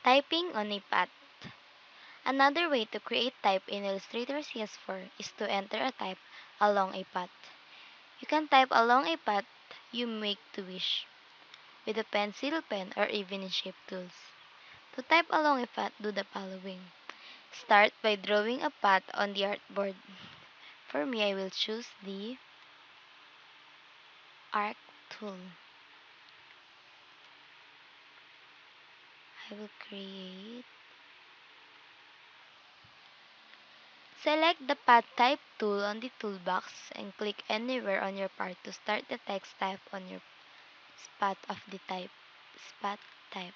Typing on a path. Another way to create type in Illustrator CS4 is to enter a type along a path. You can type along a path you make to wish with a pencil, pen, or even in shape tools. To type along a path, do the following. Start by drawing a path on the artboard. For me, I will choose the arc tool. I will create. Select the path type tool on the toolbox and click anywhere on your part to start the text type on your spot of the type. Spot type.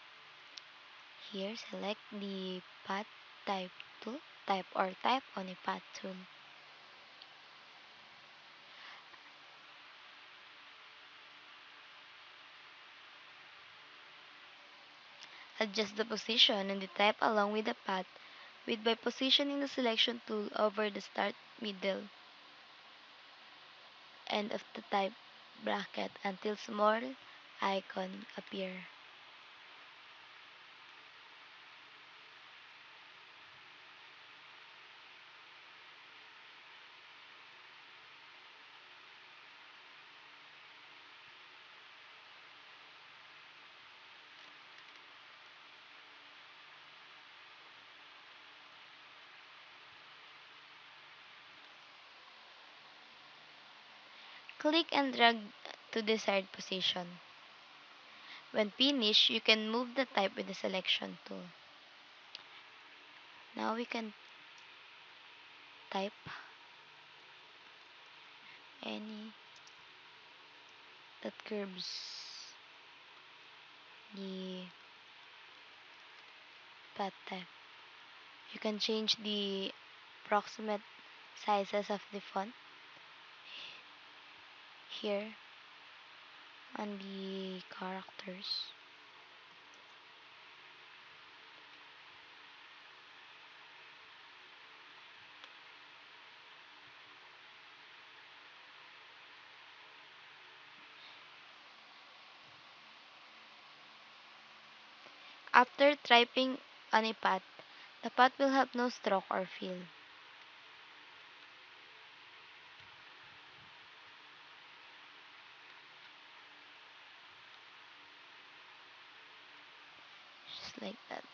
Here, select the path type tool. Type on a path tool. Adjust the position and the type along with the path by positioning the selection tool over the start, middle, end of the type bracket until small icon appear. Click and drag to desired position. When finished, you can move the type with the selection tool. Now we can type any that curves the path type. You can change the approximate sizes of the font here on the characters. After typing on a path, the path will have no stroke or fill. Just like that.